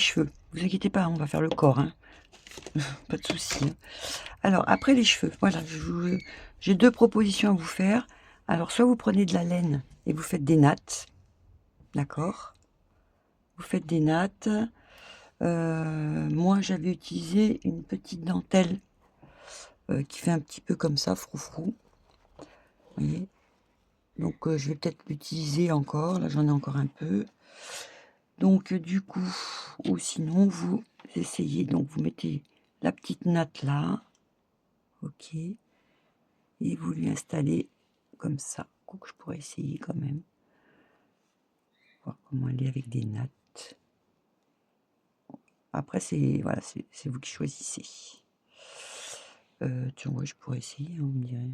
cheveux. Vous inquiétez pas, on va faire le corps, hein. Pas de souci, hein. Alors après les cheveux, voilà, j'ai 2 propositions à vous faire. Alors soit vous prenez de la laine et vous faites des nattes, d'accord? Vous faites des nattes. Moi j'avais utilisé une petite dentelle, qui fait un petit peu comme ça, froufrou, vous voyez? Donc je vais peut-être l'utiliser encore, là j'en ai encore un peu. Donc du coup, ou sinon vous essayez, donc vous mettez la petite natte là, OK, et vous lui installez comme ça. Quoique je pourrais essayer quand même, voir comment elle est avec des nattes. Après c'est voilà, c'est vous qui choisissez. Tiens, ouais, je pourrais essayer, hein, vous me direz.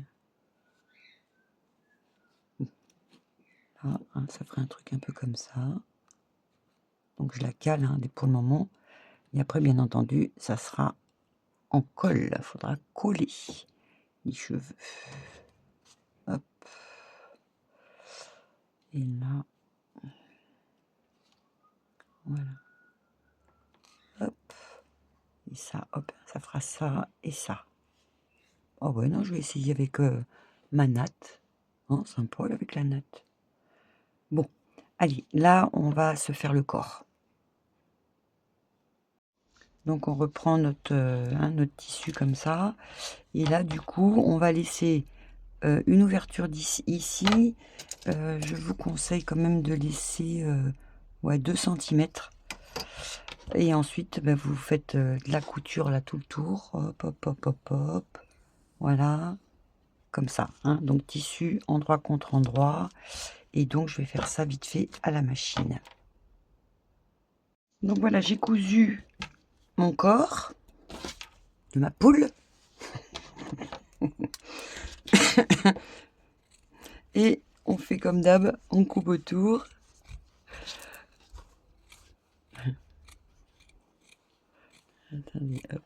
Là, hein, ça ferait un truc un peu comme ça. Donc je la cale, hein, pour le moment, et après bien entendu, ça sera en colle. Il faudra coller les cheveux. Hop, et là, voilà, hop, et ça, hop, ça fera ça et ça. Oh ouais, non, je vais essayer avec, ma natte, hein, sympa là, avec la natte. Bon, allez, là, on va se faire le corps. Donc on reprend notre, hein, notre tissu comme ça, et là, du coup, on va laisser, une ouverture ici. Je vous conseille quand même de laisser, ouais, 2 centimètres. Et ensuite, bah, vous faites, de la couture là tout le tour, hop, hop, hop, hop, hop, voilà, comme ça, hein. Donc tissu endroit contre endroit, et donc je vais faire ça vite fait à la machine. Donc voilà, j'ai cousu mon corps de ma poule et on fait comme d'hab, on coupe autour. Attendez, hop.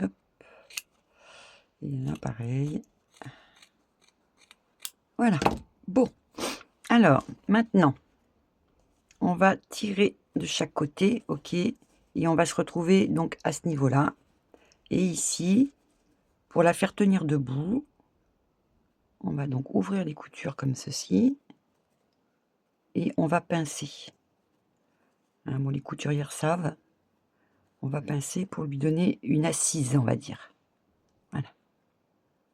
Hop. Et là pareil. Voilà. Bon. Alors, maintenant, on va tirer de chaque côté, OK, et on va se retrouver donc à ce niveau-là. Et ici, pour la faire tenir debout, on va donc ouvrir les coutures comme ceci et on va pincer. Hein, bon, les couturières savent, on va pincer pour lui donner une assise, on va dire. Voilà.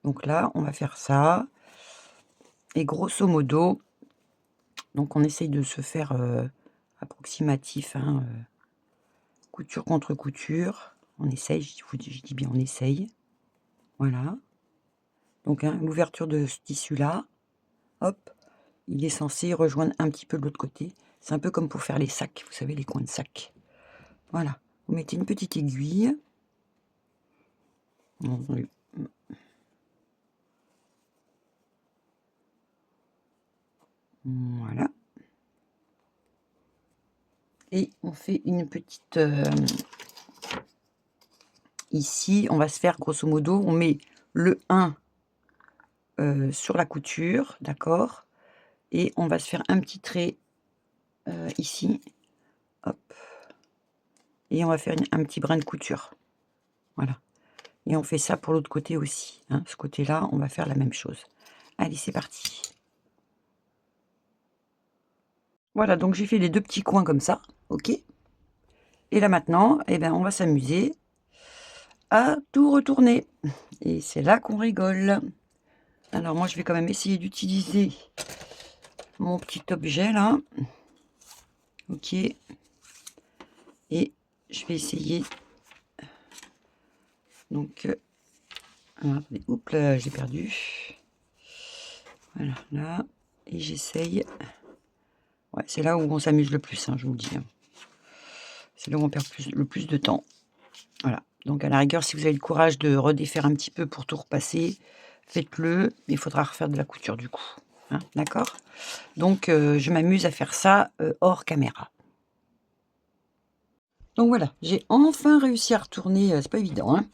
Donc là, on va faire ça, et grosso modo, donc on essaye de se faire, approximatif, hein, couture contre couture. On essaye, je dis bien on essaye. Voilà. Donc hein, l'ouverture de ce tissu-là, hop, il est censé rejoindre un petit peu de l'autre côté. C'est un peu comme pour faire les sacs, vous savez, les coins de sacs. Voilà. Vous mettez une petite aiguille. Oui. Voilà. Et on fait une petite... ici, on va se faire, grosso modo, on met le 1 sur la couture, d'accord? Et on va se faire un petit trait ici. Hop. Et on va faire un petit brin de couture. Voilà. Et on fait ça pour l'autre côté aussi, hein. Ce côté-là, on va faire la même chose. Allez, c'est parti. Voilà, donc j'ai fait les 2 petits coins comme ça, OK. Et là maintenant, eh ben, on va s'amuser à tout retourner. Et c'est là qu'on rigole. Alors moi, je vais quand même essayer d'utiliser mon petit objet là. OK. Et je vais essayer. Donc, attendez, oups là, j'ai perdu. Voilà, là. Et j'essaye. Ouais, c'est là où on s'amuse le plus, hein, je vous le dis, hein. C'est là où on perd le plus de temps. Voilà. Donc à la rigueur, si vous avez le courage de redéfaire un petit peu pour tout repasser, faites-le. Mais il faudra refaire de la couture du coup, hein, d'accord? Donc je m'amuse à faire ça, hors caméra. Donc voilà, j'ai enfin réussi à retourner, c'est pas évident, hein.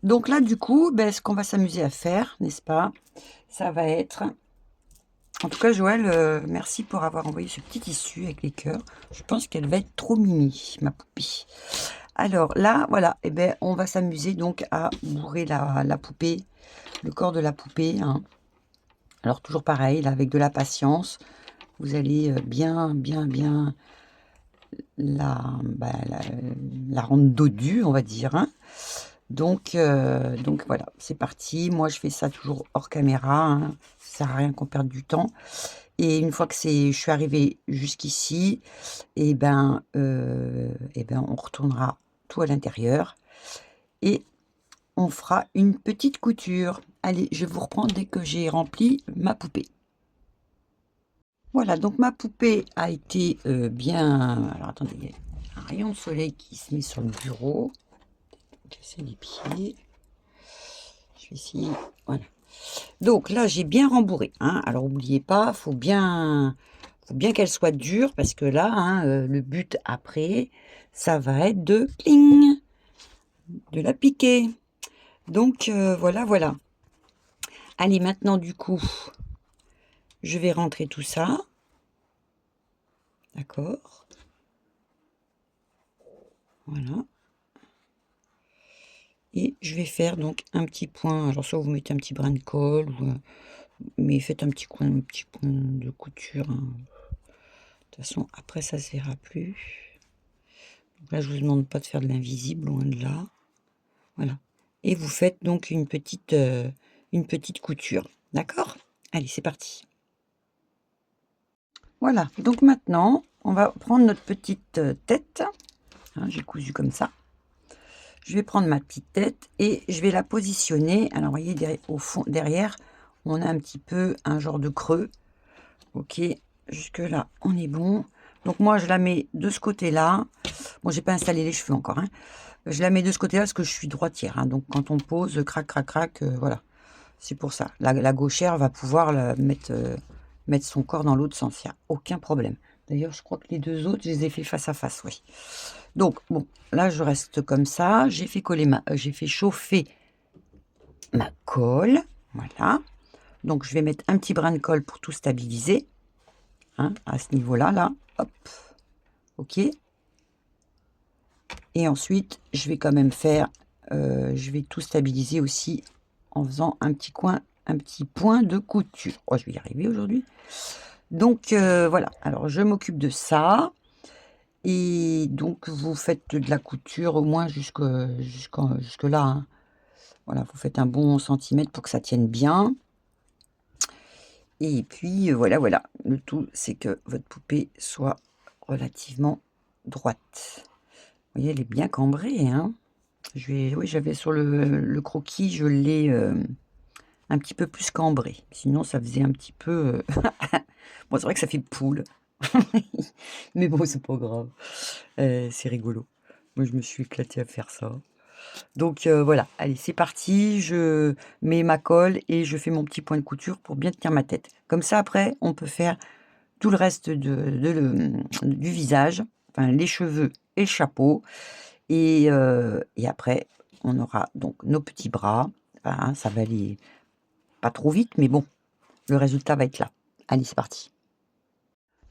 Donc là, du coup, beh, ce qu'on va s'amuser à faire, n'est-ce pas? Ça va être en tout cas, Joël, merci pour avoir envoyé ce petit tissu avec les cœurs. Je pense qu'elle va être trop mimi, ma poupée. Alors là, voilà, et beh, on va s'amuser donc à bourrer la poupée, le corps de la poupée, hein. Alors toujours pareil, là, avec de la patience, vous allez, bien la rendre dodue, on va dire, hein. Donc voilà, c'est parti. Moi, je fais ça toujours hors caméra, hein. Ça sert à rien qu'on perde du temps et une fois que je suis arrivée jusqu'ici et ben, on retournera tout à l'intérieur et on fera une petite couture. Allez, je vous reprends dès que j'ai rempli ma poupée. Voilà, donc ma poupée a été, bien alors attendez, il y a un rayon de soleil qui se met sur le bureau. Casser les pieds. Je vais essayer, voilà. Donc là, j'ai bien rembourré, hein. Alors oubliez pas, faut bien qu'elle soit dure parce que là, hein, le but après, ça va être de cling, de la piquer. Donc voilà, voilà. Allez, maintenant du coup, je vais rentrer tout ça. D'accord. Voilà. Et je vais faire donc un petit point. Alors soit vous mettez un petit brin de colle, mais faites un petit point de couture, hein. De toute façon, après ça se verra plus. Donc là, je vous demande pas de faire de l'invisible, loin de là. Voilà. Et vous faites donc une petite couture. D'accord? Allez, c'est parti. Voilà. Donc maintenant, on va prendre notre petite tête. Hein, j'ai cousu comme ça. Je vais prendre ma petite tête et je vais la positionner. Alors, vous voyez, au fond, derrière, on a un petit peu un genre de creux. Ok, jusque là, on est bon. Donc moi, je la mets de ce côté-là. Bon, j'ai pas installé les cheveux encore, hein. Je la mets de ce côté-là parce que je suis droitière, hein. Donc quand on pose, crac, crac, crac, voilà. C'est pour ça. La gauchère va pouvoir mettre son corps dans l'autre sens. Il n'y a aucun problème. D'ailleurs, je crois que les deux autres, je les ai fait face à face, oui. Donc, bon, là, je reste comme ça. J'ai fait j'ai fait chauffer ma colle. Voilà. Donc, je vais mettre un petit brin de colle pour tout stabiliser. Hein, à ce niveau-là, là. Hop. OK. Et ensuite, je vais quand même faire, je vais tout stabiliser aussi en faisant un petit point de couture. Oh, je vais y arriver aujourd'hui. Donc voilà, alors je m'occupe de ça et donc vous faites de la couture au moins jusque là, hein. Voilà, vous faites un bon centimètre pour que ça tienne bien et puis, voilà, voilà. Le tout, c'est que votre poupée soit relativement droite. Vous voyez, elle est bien cambrée, hein. Oui, j'avais sur le croquis, je l'ai, un petit peu plus cambré. Sinon, ça faisait un petit peu, bon, c'est vrai que ça fait poule. Mais bon, c'est pas grave. C'est rigolo. Moi, je me suis éclatée à faire ça. Donc voilà, allez, c'est parti. Je mets ma colle et je fais mon petit point de couture pour bien tenir ma tête. Comme ça, après, on peut faire tout le reste du visage, enfin les cheveux et le chapeau. Et après, on aura donc nos petits bras. Enfin, ça va aller pas trop vite, mais bon, le résultat va être là. Allez, c'est parti.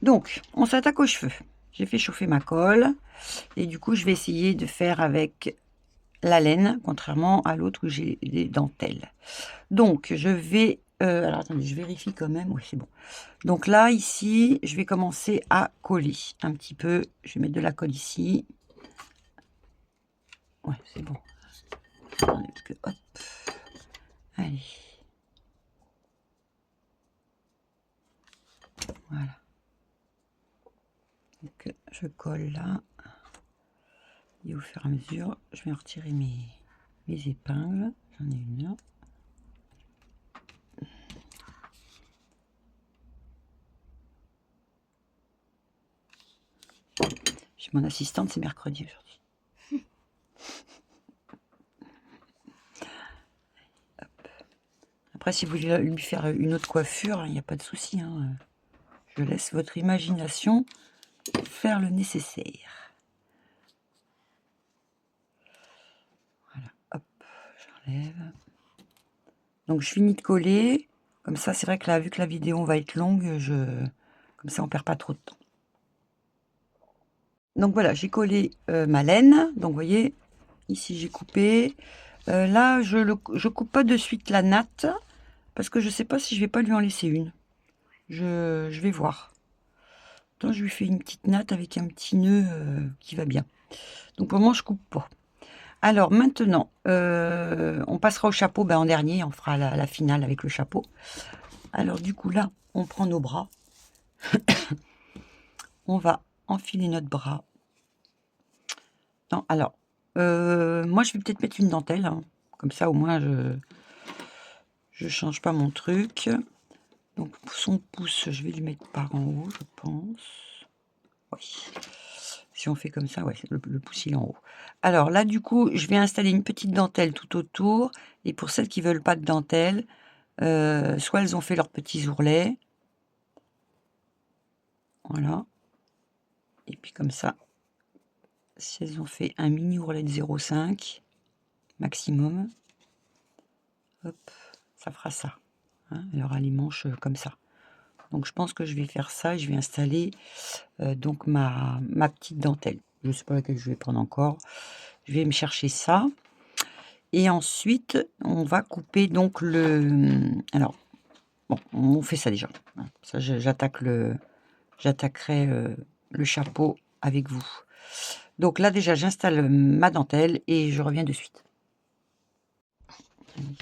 Donc, on s'attaque aux cheveux. J'ai fait chauffer ma colle. Et du coup, je vais essayer de faire avec la laine, contrairement à l'autre où j'ai des dentelles. Donc, je vais... alors, attendez, je vérifie quand même. Oui, c'est bon. Donc là, ici, je vais commencer à coller un petit peu. Je vais mettre de la colle ici. Ouais, c'est bon. Attendez, parce que, hop. Allez. Voilà. Donc, je colle là. Et au fur et à mesure, je vais retirer mes épingles. J'en ai une là. J'ai mon assistante, c'est mercredi aujourd'hui. Après, si vous voulez lui faire une autre coiffure, il n'y a pas de souci, hein. Je laisse votre imagination faire le nécessaire. Voilà, hop, j'enlève. Donc je finis de coller. Comme ça, c'est vrai que là, vu que la vidéo va être longue, comme ça on perd pas trop de temps. Donc voilà, j'ai collé ma laine. Donc vous voyez, ici j'ai coupé. Là, je coupe pas de suite la natte parce que je sais pas si je vais pas lui en laisser une. Je vais voir. Donc je lui fais une petite natte avec un petit nœud qui va bien. Donc pour le moment, je coupe pas. Alors maintenant, on passera au chapeau en dernier. On fera la finale avec le chapeau. Alors du coup là, on prend nos bras. On va enfiler notre bras. Non, alors, moi je vais peut-être mettre une dentelle, hein. Comme ça au moins je change pas mon truc. Donc son pouce, je vais lui mettre par en haut, je pense. Oui. Si on fait comme ça, ouais, le pouce il est en haut. Alors là du coup, je vais installer une petite dentelle tout autour. Et pour celles qui veulent pas de dentelle, soit elles ont fait leurs petits ourlets. Voilà. Et puis comme ça, si elles ont fait un mini ourlet de 0,5 maximum, hop, ça fera ça. Hein, elle aura les manches comme ça. Donc je pense que je vais faire ça et je vais installer donc ma petite dentelle. Je ne sais pas laquelle je vais prendre encore. Je vais me chercher ça. Et ensuite, on va couper donc alors, bon, on fait ça déjà. Ça, j'attaquerai le chapeau avec vous. Donc là déjà, j'installe ma dentelle et je reviens de suite. Allez.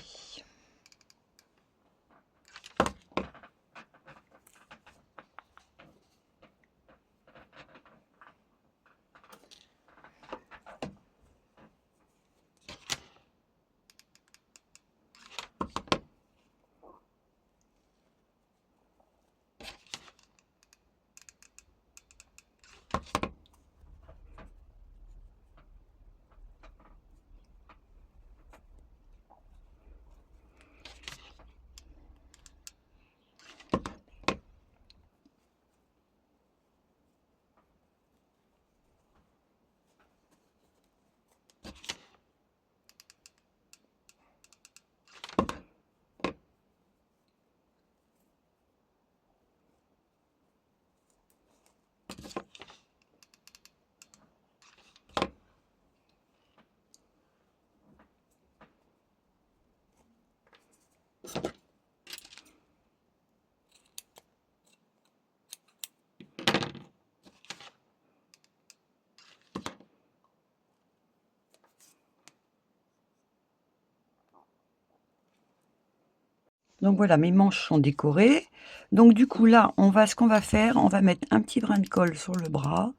Donc voilà, mes manches sont décorées. Donc du coup là, ce qu'on va faire, on va mettre un petit brin de colle sur le bras,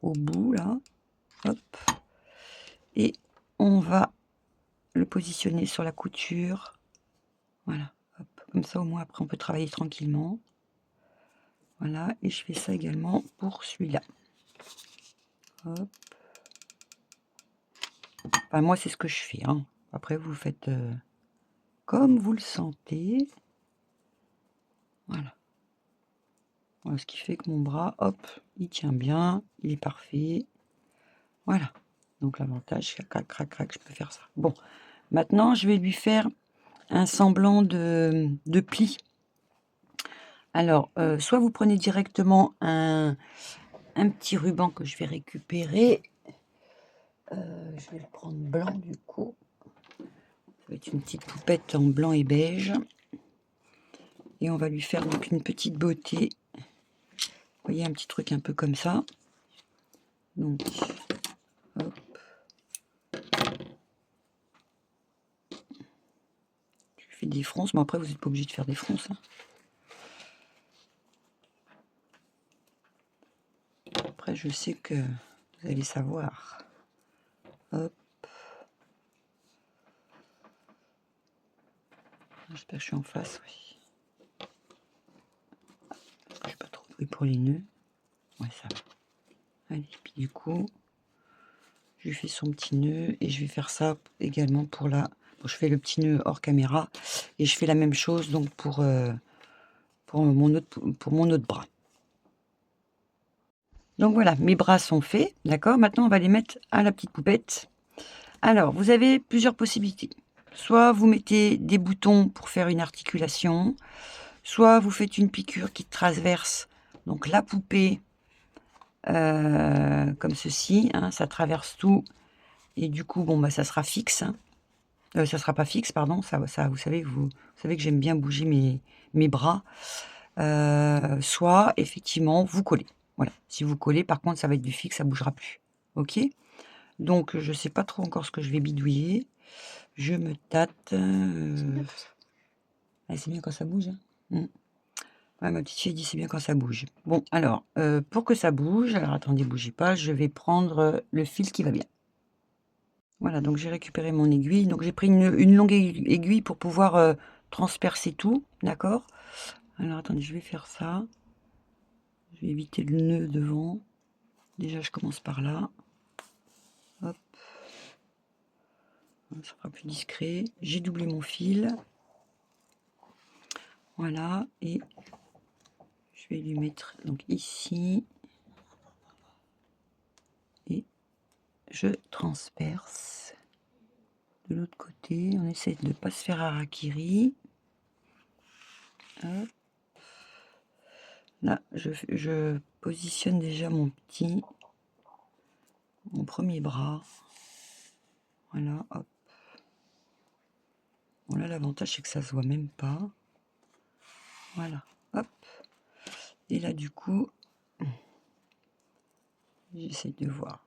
au bout là, hop, et on va le positionner sur la couture. Voilà, hop, comme ça au moins après on peut travailler tranquillement. Voilà, et je fais ça également pour celui-là. Hop. Enfin, moi c'est ce que je fais, hein. Après vous faites comme vous le sentez. Voilà. Voilà, ce qui fait que mon bras, hop, il tient bien, il est parfait. Voilà. Donc l'avantage, crac, crac, crac, je peux faire ça. Bon, maintenant je vais lui faire un semblant de pli. Alors, soit vous prenez directement un petit ruban que je vais récupérer. Je vais le prendre blanc du coup. Ça va être une petite poupette en blanc et beige. Et on va lui faire donc une petite beauté. Vous voyez, un petit truc un peu comme ça. Donc, hop. Je fais des fronces, mais après vous n'êtes pas obligé de faire des fronces, hein. Après, je sais que vous allez savoir. Hop. J'espère que je suis en face, oui. Je n'ai pas trop de bruit pour les nœuds. Ouais, ça va. Allez, puis du coup, je lui fais son petit nœud et je vais faire ça également pour la... je fais le petit nœud hors caméra et je fais la même chose donc pour mon autre bras. Donc voilà, mes bras sont faits, d'accord? Maintenant, on va les mettre à la petite poupette. Alors, vous avez plusieurs possibilités. Soit vous mettez des boutons pour faire une articulation, soit vous faites une piqûre qui traverse donc la poupée, comme ceci, hein, ça traverse tout et du coup, bon, bah, ça sera fixe, hein. Ça sera pas fixe, pardon, ça vous savez que j'aime bien bouger mes bras. Soit effectivement vous collez. Voilà, si vous collez, par contre, ça va être du fixe, ça bougera plus. OK? Donc je sais pas trop encore ce que je vais bidouiller. Je me tâte, ah, c'est bien quand ça bouge, hein? Mmh. Ouais, ma petite fille dit: «C'est bien quand ça bouge». Bon alors, pour que ça bouge, alors attendez, bougez pas, je vais prendre, le fil qui va bien. Voilà, donc j'ai récupéré mon aiguille, donc j'ai pris une longue aiguille pour pouvoir, transpercer tout, d'accord? Alors attendez, je vais faire ça. Je vais éviter le nœud devant. Déjà, je commence par là. Hop. Ça sera plus discret. J'ai doublé mon fil. Voilà. Et je vais lui mettre donc ici. Et je transperce de l'autre côté. On essaie de ne pas se faire harakiri. Hop. Là, je positionne déjà mon premier bras. Voilà, hop. Bon, là, l'avantage, c'est que ça se voit même pas. Voilà, hop. Et là, du coup, j'essaie de voir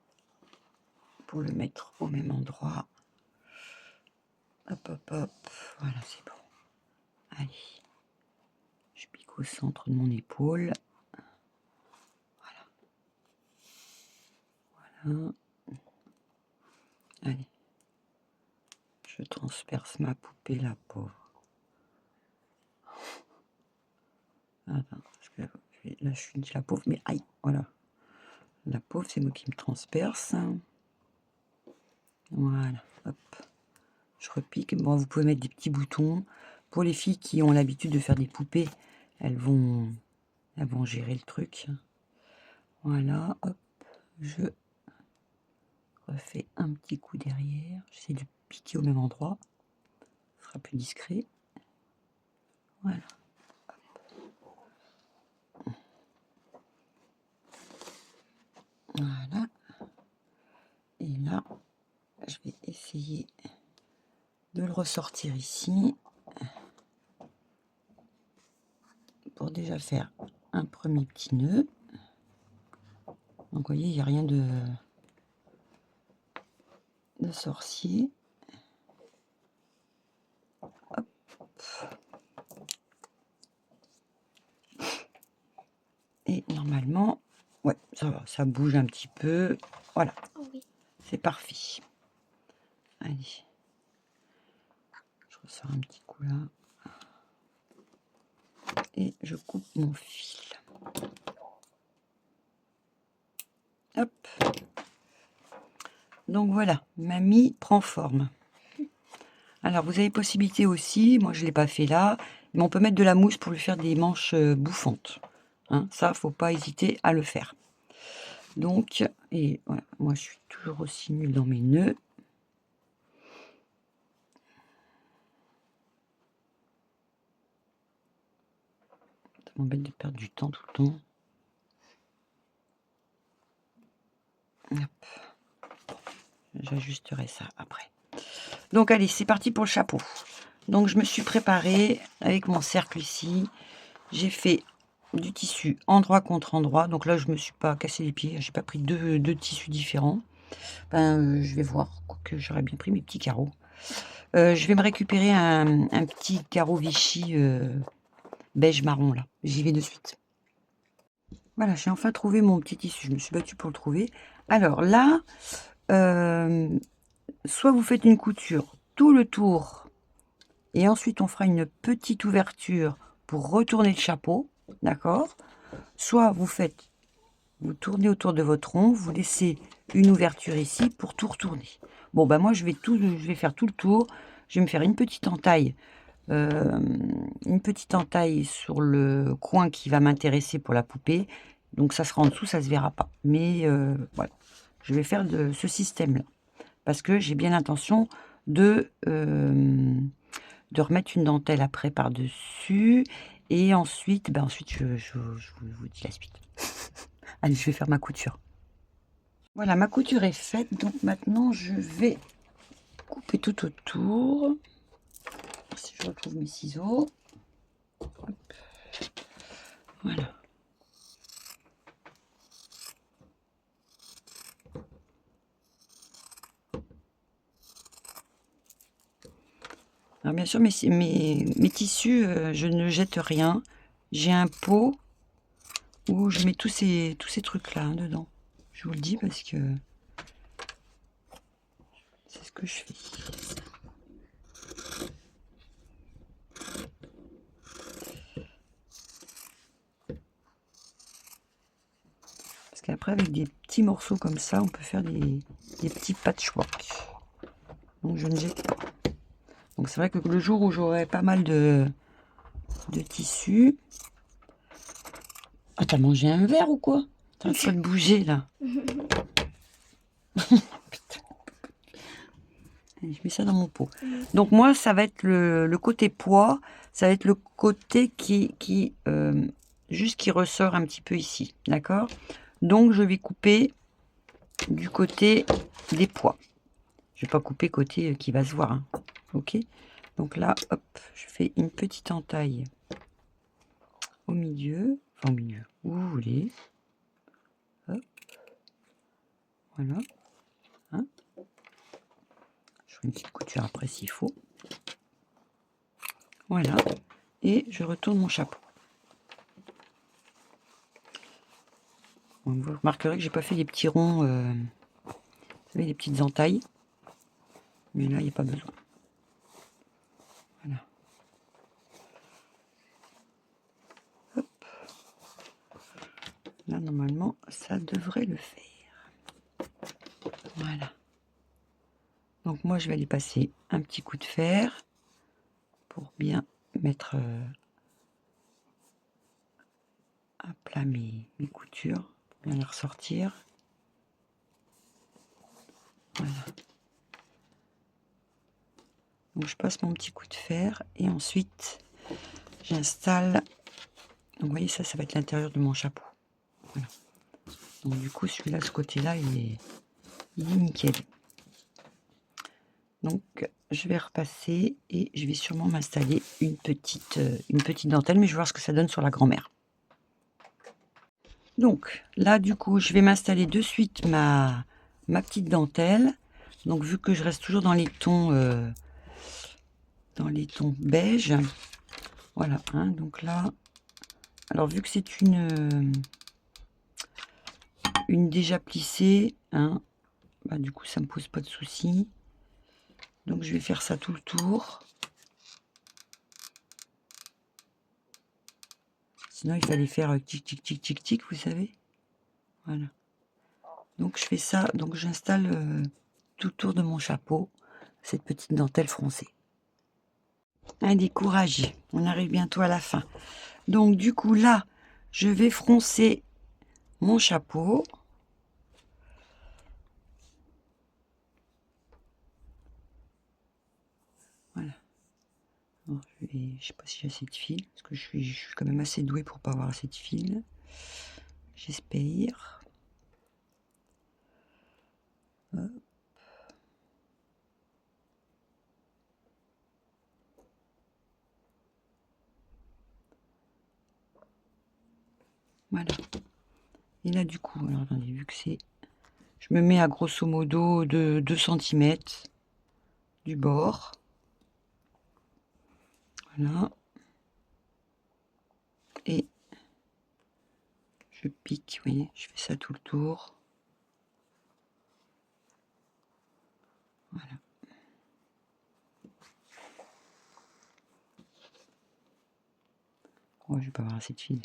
pour le mettre au même endroit. Hop, hop, hop. Voilà, c'est bon. Allez. Je pique au centre de mon épaule. Voilà. Allez. Je transperce ma poupée, la pauvre. Attends, parce que là, je suis la pauvre, mais aïe, voilà. La pauvre, c'est moi qui me transperce. Voilà, hop. Je repique. Bon, vous pouvez mettre des petits boutons. Pour les filles qui ont l'habitude de faire des poupées, elles vont gérer le truc. Voilà, hop. Je refais un petit coup derrière. J'essaie de piquer au même endroit. Ce sera plus discret. Voilà. Voilà. Et là, je vais essayer de le ressortir ici pour déjà faire un premier petit nœud. Donc, vous voyez, il n'y a rien de sorcier. Hop. Et normalement, ouais, ça va, ça bouge un petit peu. Voilà, Oui. c'est parfait. Allez, je ressors un petit coup là. Et je coupe mon fil. Hop. Donc voilà, ma mie prend forme. Alors vous avez possibilité aussi, moi je ne l'ai pas fait là, mais on peut mettre de la mousse pour lui faire des manches bouffantes. Hein, ça, faut pas hésiter à le faire. Donc, et voilà, moi je suis toujours aussi nulle dans mes nœuds. Ça m'embête de perdre du temps tout le temps. Hop. J'ajusterai ça après. Donc allez, c'est parti pour le chapeau. Donc je me suis préparée avec mon cercle ici. J'ai fait du tissu endroit contre endroit. Donc là, je me suis pas cassé les pieds. J'ai pas pris deux tissus différents. Ben, je vais voir. Quoique j'aurais bien pris mes petits carreaux. Je vais me récupérer un petit carreau Vichy beige marron là. J'y vais de suite. Voilà, j'ai enfin trouvé mon petit tissu. Je me suis battue pour le trouver. Alors là, soit vous faites une couture tout le tour et ensuite on fera une petite ouverture pour retourner le chapeau, d'accord? Soit vous tournez autour de votre rond, vous laissez une ouverture ici pour tout retourner. Bon, bah moi je vais faire tout le tour. je vais me faire une petite entaille sur le coin qui va m'intéresser pour la poupée. Donc ça sera en dessous, ça se verra pas. Mais voilà, je vais faire de ce système-là. Parce que j'ai bien l'intention de remettre une dentelle après par-dessus. Et ensuite, ensuite je vous dis la suite. Allez, je vais faire ma couture. Voilà, ma couture est faite. Donc maintenant, je vais couper tout autour. Si je retrouve mes ciseaux. Hop. Voilà. Alors bien sûr, mes tissus, je ne jette rien. J'ai un pot où je mets tous ces trucs-là dedans. Je vous le dis parce que c'est ce que je fais. Parce qu'après, avec des petits morceaux comme ça, on peut faire des petits patchwork. Donc je ne jette pas. Donc c'est vrai que le jour où j'aurai pas mal de tissus... Ah, t'as mangé un verre ou quoi? T'as pas de bouger là. Putain. Allez, je mets ça dans mon pot. Donc moi, ça va être le côté poids. Ça va être le côté qui ressort un petit peu ici. D'accord? Donc je vais couper du côté des poids. Je vais pas couper côté qui va se voir. Hein. Ok? Donc là, hop, je fais une petite entaille au milieu. Enfin, au milieu, où vous voulez. Hop. Voilà. Hein, je fais une petite couture après s'il faut. Voilà. Et je retourne mon chapeau. Vous remarquerez que j'ai pas fait les petits ronds, vous savez, les petites entailles. Mais là, il n'y a pas besoin. Voilà. Hop. Là, normalement, ça devrait le faire. Voilà. Donc moi, je vais aller passer un petit coup de fer pour bien mettre à plat mes coutures, pour bien les ressortir. Voilà. Donc je passe mon petit coup de fer et ensuite j'installe. Donc vous voyez, ça va être l'intérieur de mon chapeau. Voilà. Donc du coup, celui-là, ce côté-là, il est nickel. Donc je vais repasser et je vais sûrement m'installer une petite dentelle, mais je vais voir ce que ça donne sur la grand-mère. Donc là, du coup, je vais m'installer de suite ma petite dentelle. Donc vu que je reste toujours dans les tons beige, voilà. Hein, donc là, alors vu que c'est une déjà plissée, hein, du coup ça me pose pas de soucis. Donc je vais faire ça tout le tour. Sinon il fallait faire tic tic tic tic tic, vous savez. Voilà. Donc je fais ça, donc j'installe tout autour de mon chapeau cette petite dentelle froncée. Allez, courage, on arrive bientôt à la fin. Donc du coup là, je vais froncer mon chapeau. Voilà. Alors, je sais pas si j'ai assez de fil, parce que je suis quand même assez douée pour pas avoir assez de fil. J'espère. Hop. Voilà. Et là du coup, alors attendez, vu que c'est... Je me mets à grosso modo de 2 cm du bord. Voilà. Et je pique, vous voyez, je fais ça tout le tour. Voilà. Oh, je vais pas avoir assez de fil.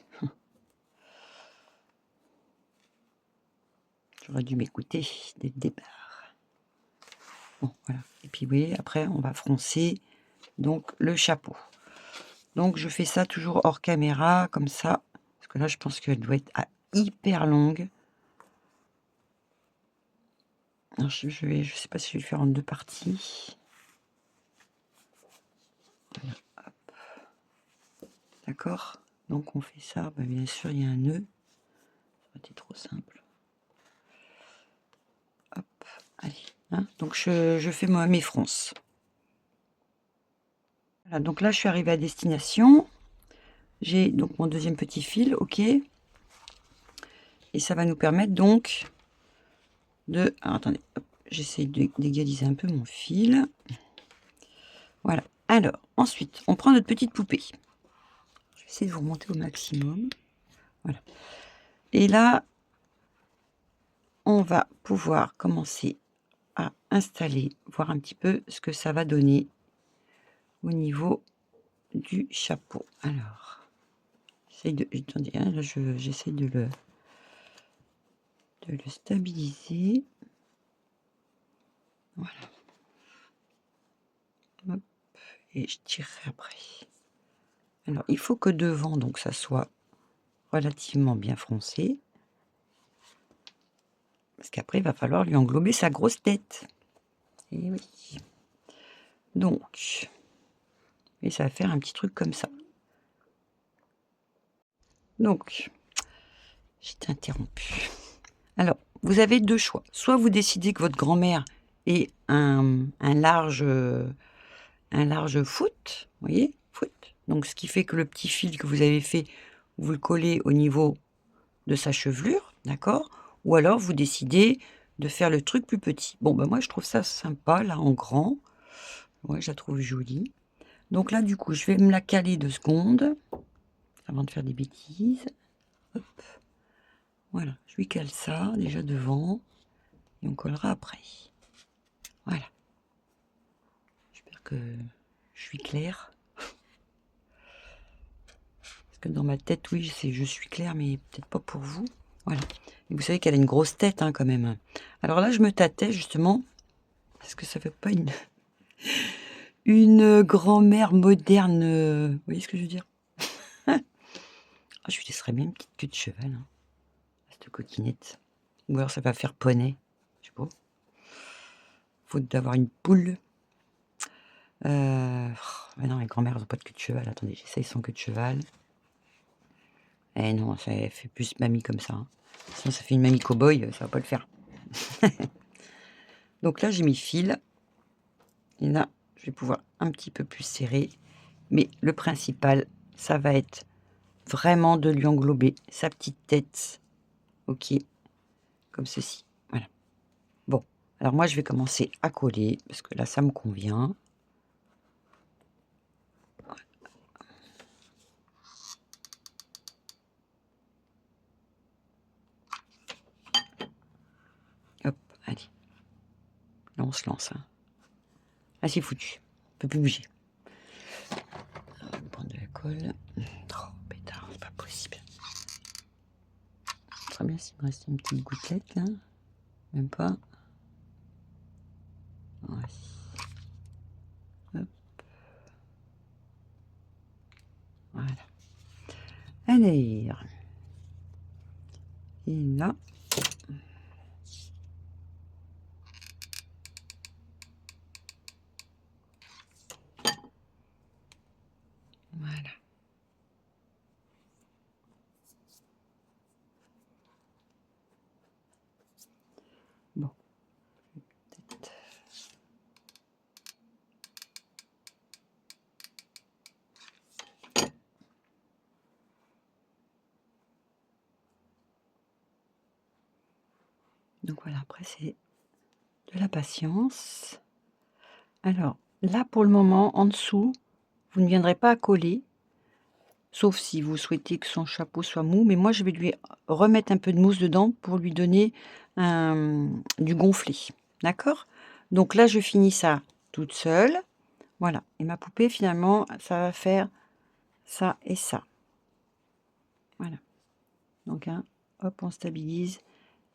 J'aurais dû m'écouter dès le départ. Bon, voilà. Et puis, vous voyez, après, on va froncer donc le chapeau. Donc, je fais ça toujours hors caméra, comme ça. Parce que là, je pense qu'elle doit être hyper longue. Alors, je sais pas si je vais le faire en 2 parties. Voilà, hop. D'accord? Donc, on fait ça. Bah, bien sûr, il y a un nœud. Ça aurait été trop simple. Hop, allez. Hein, donc, je fais mes fronces. Voilà, donc là, je suis arrivée à destination. J'ai donc mon deuxième petit fil, ok. Et ça va nous permettre donc de... Alors, attendez, j'essaie d'égaliser un peu mon fil. Voilà. Alors, ensuite, on prend notre petite poupée. Je vais essayer de vous remonter au maximum. Voilà. Et là, on va pouvoir commencer à installer, voir un petit peu ce que ça va donner au niveau du chapeau. Alors, attendez, hein, là, j'essaie de le stabiliser. Voilà. Hop, et je tirerai après. Alors, il faut que devant, donc, ça soit relativement bien froncé. Parce qu'après, il va falloir lui englober sa grosse tête. Et oui. Donc, et ça va faire un petit truc comme ça. Donc, j'étais interrompue. Alors, vous avez 2 choix. Soit vous décidez que votre grand-mère ait un large foot, vous voyez, foot. Donc, ce qui fait que le petit fil que vous avez fait, vous le collez au niveau de sa chevelure, d'accord? Ou alors vous décidez de faire le truc plus petit. Bon, ben moi je trouve ça sympa, là, en grand. Ouais, je la trouve jolie. Donc là, du coup, je vais me la caler 2 secondes, avant de faire des bêtises. Hop. Voilà, je lui cale ça, déjà devant, et on collera après. Voilà. J'espère que je suis claire. Parce que dans ma tête, oui, je suis claire, mais peut-être pas pour vous. Voilà. Et vous savez qu'elle a une grosse tête, hein, quand même. Alors là, je me tâtais, justement, parce que ça fait pas une grand-mère moderne, vous voyez ce que je veux dire? Ah, je lui laisserais bien une petite queue de cheval, hein, cette coquinette. Ou alors ça va faire poney, je sais pas. Faute d'avoir une poule. Mais non, les grand-mères ont pas de queue de cheval. Attendez, j'essaye sans queue de cheval. Eh non, ça fait plus mamie comme ça, hein. Sinon ça fait une mamie cow-boy, ça va pas le faire. Donc là, j'ai mes fils. Et là, je vais pouvoir un petit peu plus serrer. Mais le principal, ça va être vraiment de lui englober sa petite tête. Ok, comme ceci. Voilà. Bon, alors moi, je vais commencer à coller, parce que là, ça me convient. Hop, allez. Là, on se lance, hein. Là, c'est foutu. On peut plus bouger. On va prendre de la colle. Oh, pétard, c'est pas possible. Très bien s'il me restait une petite gouttelette, là. Même pas. Ouais. Hop. Voilà. Allez. Et là. Voilà. Bon. Peut-être. Donc voilà, après c'est de la patience. Alors là, pour le moment, en dessous, vous ne viendrez pas à coller, sauf si vous souhaitez que son chapeau soit mou, mais moi je vais lui remettre un peu de mousse dedans pour lui donner du gonflé. D'accord? Donc là, je finis ça toute seule. Voilà. Et ma poupée, finalement, ça va faire ça et ça. Voilà. Donc, hein, hop, on stabilise.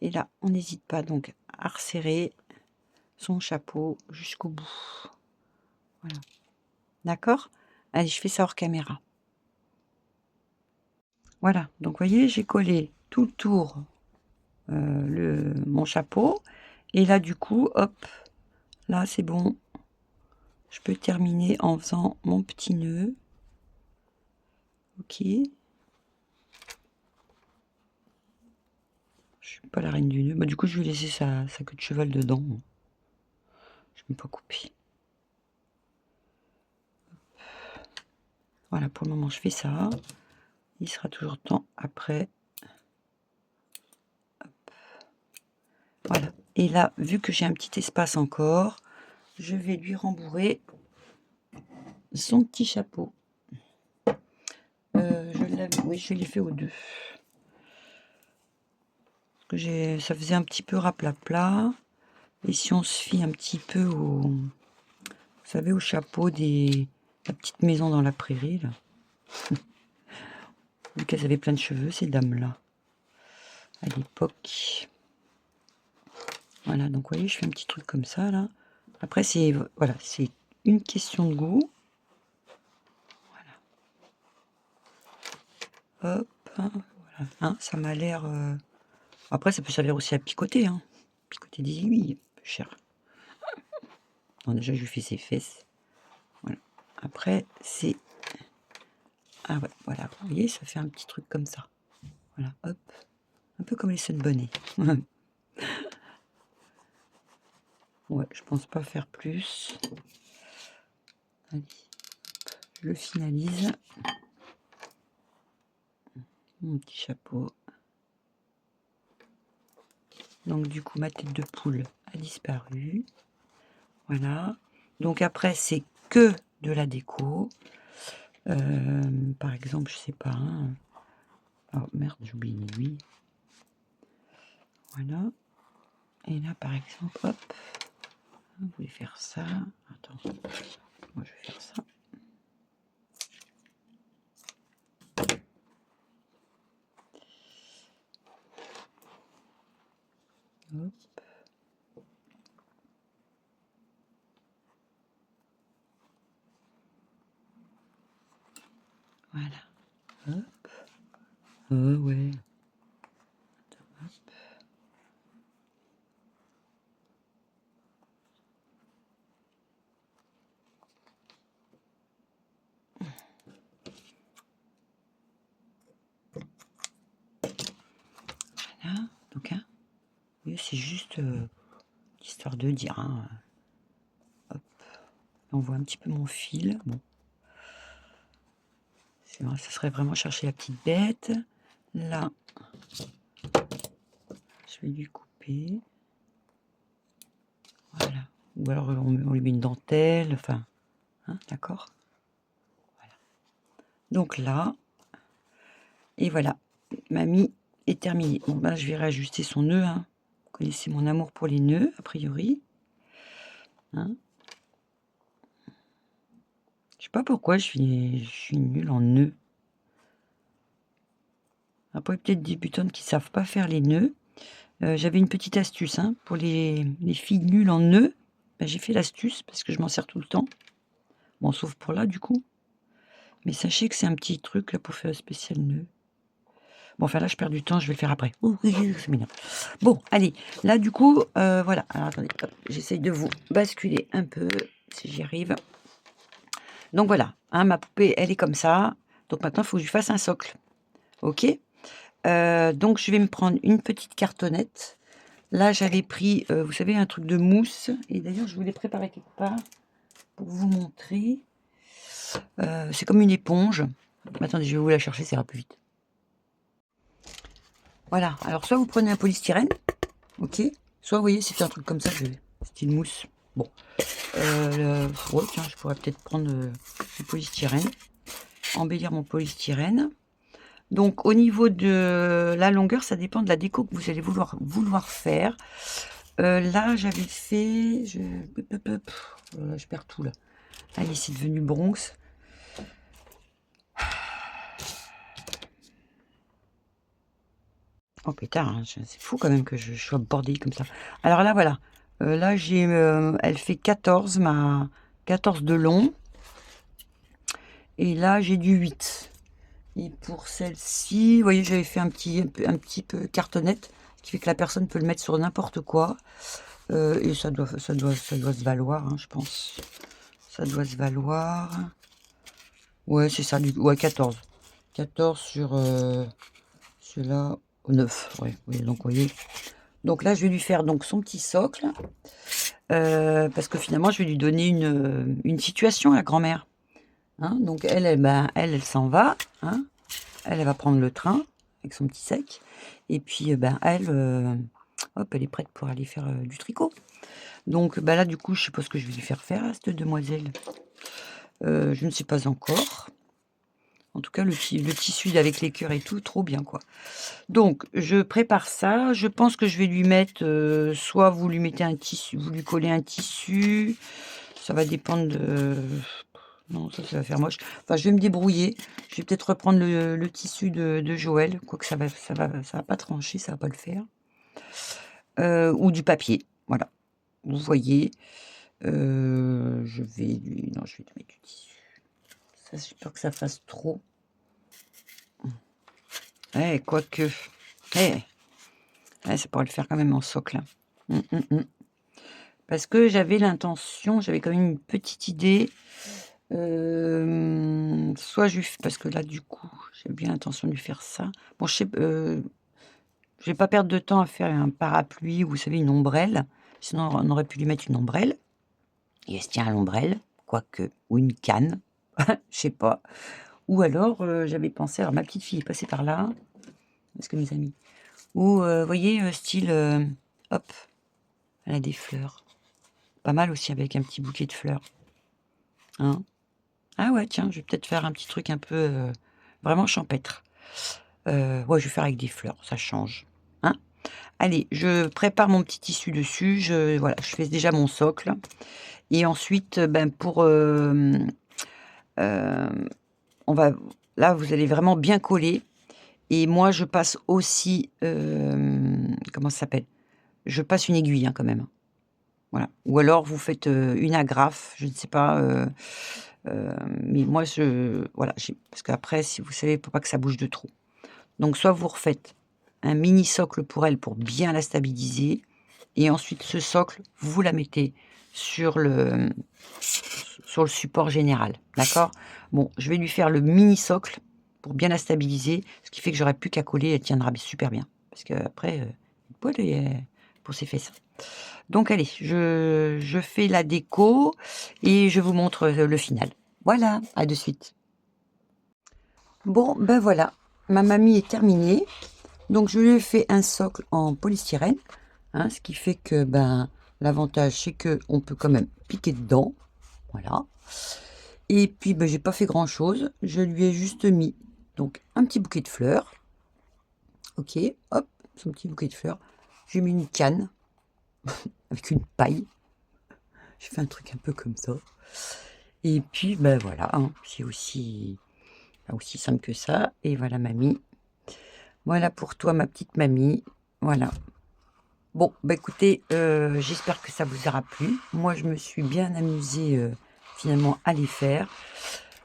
Et là, on n'hésite pas donc à resserrer son chapeau jusqu'au bout. Voilà. D'accord? Allez, je fais ça hors caméra. Voilà, donc vous voyez, j'ai collé tout le tour, mon chapeau et là, du coup, hop, là, c'est bon. Je peux terminer en faisant mon petit nœud. OK. Je suis pas la reine du nœud. Bah, du coup, je vais laisser sa queue de cheval dedans. Je ne vais pas couper. Voilà, pour le moment, je fais ça. Il sera toujours temps après. Hop. Voilà. Et là, vu que j'ai un petit espace encore, je vais lui rembourrer son petit chapeau. Oui, je l'ai fait aux deux. Parce que ça faisait un petit peu raplapla. Et si on se fie un petit peu vous savez, au chapeau la petite maison dans la prairie, là. Vu qu'elles avaient plein de cheveux, ces dames-là, à l'époque. Voilà, donc vous voyez, je fais un petit truc comme ça, là. Après, c'est voilà, c'est une question de goût. Voilà. Hop, hein, voilà. Hein, ça m'a l'air... Après, ça peut servir aussi à picoter, hein. Picoter des aiguilles, peu cher. Bon, déjà, je lui fais ses fesses. Voilà. Après, c'est... Ah ouais, voilà, vous voyez, ça fait un petit truc comme ça. Voilà, hop. Un peu comme les Sunbonnets. Ouais, je pense pas faire plus. Allez, je le finalise. Mon petit chapeau. Donc du coup, ma tête de poule a disparu. Voilà. Donc après, c'est que de la déco. Par exemple, je sais pas. Hein. Oh merde, j'ai oublié une aiguille. Voilà. Et là, par exemple, hop. Vous voulez faire ça. Attends. Moi, je vais faire ça. Hop. Voilà. Hop. Ouais. Hop. Voilà. Donc, hein, c'est juste histoire de dire. Hein. Hop. On voit un petit peu mon fil. Bon. Ça serait vraiment chercher la petite bête. Là, je vais lui couper. Voilà. Ou alors on lui met une dentelle. Enfin, hein, d'accord. Voilà. Donc là, et voilà, mamie est terminée. Bon, ben, je vais réajuster son nœud. Hein. Vous connaissez mon amour pour les nœuds, a priori. Hein. Je sais pas pourquoi je suis nulle en nœuds. Après, peut-être des débutantes qui savent pas faire les nœuds. J'avais une petite astuce hein, pour les filles nulles en nœuds. Ben, j'ai fait l'astuce parce que je m'en sers tout le temps. Bon, sauf pour là, du coup. Mais sachez que c'est un petit truc là pour faire un spécial nœud. Bon, enfin là, je perds du temps, je vais le faire après. C'est mignon. Bon, allez, là, du coup, voilà. Alors, attendez, j'essaye de vous basculer un peu, si j'y arrive. Donc, voilà, hein, ma poupée, elle est comme ça. Donc, maintenant, il faut que je lui fasse un socle. OK. Donc, je vais me prendre une petite cartonnette. Là, j'avais pris, vous savez, un truc de mousse. Et d'ailleurs, je vous l'ai préparé quelque part pour vous montrer. C'est comme une éponge. Attendez, je vais vous la chercher, ça ira plus vite. Voilà, alors soit vous prenez un polystyrène, ok, soit vous voyez, c'est un truc comme ça, style mousse. Bon, ouais, tiens, je pourrais peut-être prendre du polystyrène, embellir mon polystyrène. Donc, au niveau de la longueur, ça dépend de la déco que vous allez vouloir faire. Là, j'avais fait... je perds tout, là. Allez, c'est devenu Bronx. Oh pétard, hein, c'est fou quand même que je sois bordée comme ça. Alors là, voilà. Là, elle fait 14, 14 de long. Et là, j'ai du 8. Et pour celle-ci, vous voyez, j'avais fait un petit peu cartonnette, ce qui fait que la personne peut le mettre sur n'importe quoi. Et ça doit se valoir, hein, je pense. Ça doit se valoir. Ouais, c'est ça, ouais, 14. 14 sur celui-là, 9. Ouais, oui, donc, vous voyez. Donc là, je vais lui faire donc son petit socle. Parce que finalement, je vais lui donner une situation à la grand-mère. Hein, donc elle s'en va. Hein, elle va prendre le train avec son petit sac. Et puis, hop, elle est prête pour aller faire du tricot. Donc là, du coup, je sais pas ce que je vais lui faire faire à cette demoiselle. Je ne sais pas encore. En tout cas, le tissu avec les cœurs et tout, trop bien, quoi. Donc, je prépare ça. Je pense que je vais lui mettre, soit vous lui mettez un tissu, vous lui collez un tissu. Ça va dépendre de... Non, ça va faire moche. Enfin, je vais me débrouiller. Je vais peut-être reprendre le tissu de Joël. Quoique ça va pas trancher, ça va pas le faire. Ou du papier. Voilà. Vous voyez. Je vais lui... Non, je vais lui mettre du tissu. Ça, j'ai peur que ça fasse trop. Quoique. Ça pourrait le faire quand même en socle. Parce que j'avais l'intention, j'avais quand même une petite idée. Soit parce que là, du coup, j'ai bien l'intention de lui faire ça. Bon, je vais pas perdre de temps à faire un parapluie ou, vous savez, une ombrelle. Sinon, on aurait pu lui mettre une ombrelle. Et elle se tient à l'ombrelle, quoique. Ou une canne, je sais pas. Ou alors, j'avais pensé, alors ma petite fille est passée par là. Est-ce que mes amis... Ou, vous voyez, style, hop, elle a des fleurs. Pas mal aussi avec un petit bouquet de fleurs. Hein? Ah ouais, tiens, je vais peut-être faire un petit truc un peu vraiment champêtre. Ouais, je vais faire avec des fleurs, ça change. Hein? Allez, je prépare mon petit tissu dessus. Voilà, je fais déjà mon socle. Et ensuite, on va... Là, vous allez vraiment bien coller. Et moi, je passe aussi... comment ça s'appelle? Je passe une aiguille, hein, quand même. Voilà. Ou alors, vous faites une agrafe, je ne sais pas... mais moi, voilà, parce qu'après, si vous savez, pour pas que ça bouge de trop. Donc, soit vous refaites un mini socle pour elle pour bien la stabiliser, et ensuite ce socle, vous la mettez sur le support général, d'accord? Bon, je vais lui faire le mini socle pour bien la stabiliser, ce qui fait que j'aurai plus qu'à coller, elle tiendra super bien, parce qu'après, pour ses fesses. Donc allez, je fais la déco et je vous montre le final. Voilà, à de suite. Bon, ben voilà, ma mamie est terminée. Donc je lui ai fait un socle en polystyrène, hein, ce qui fait que l'avantage c'est que on peut quand même piquer dedans, voilà. Et puis j'ai pas fait grand chose, je lui ai juste mis donc un petit bouquet de fleurs. Ok, hop, son petit bouquet de fleurs. J'ai mis une canne avec une paille. J'ai fait un truc un peu comme ça. Et puis voilà, hein, c'est aussi simple que ça. Et voilà mamie. Voilà pour toi ma petite mamie. Voilà. Bon, écoutez, j'espère que ça vous aura plu. Moi, je me suis bien amusée finalement à les faire.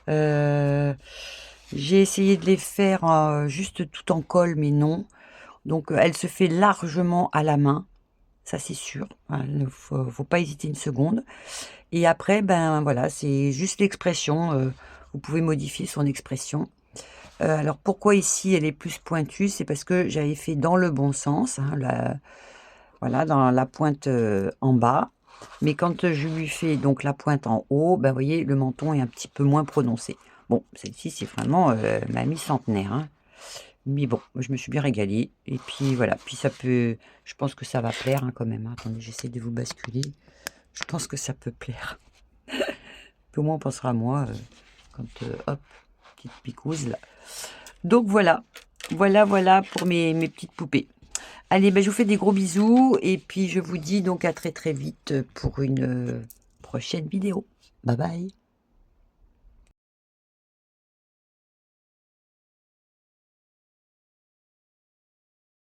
J'ai essayé de les faire juste tout en colle, mais non. Donc, elle se fait largement à la main, ça c'est sûr. Il ne faut pas hésiter une seconde. Et après, voilà, c'est juste l'expression. Vous pouvez modifier son expression. Alors, pourquoi ici elle est plus pointue? C'est parce que j'avais fait dans le bon sens, hein, voilà, dans la pointe en bas. Mais quand je lui fais donc la pointe en haut, vous voyez, le menton est un petit peu moins prononcé. Bon, celle-ci, c'est vraiment mamie centenaire. Hein. Mais bon, je me suis bien régalée. Et puis voilà, puis je pense que ça va plaire hein, quand même. Hein. Attendez, j'essaie de vous basculer. Je pense que ça peut plaire. Puis au moins, on pensera à moi quand, hop, petite picouse là. Donc voilà, voilà pour mes petites poupées. Allez, je vous fais des gros bisous et puis je vous dis donc à très très vite pour une prochaine vidéo. Bye bye.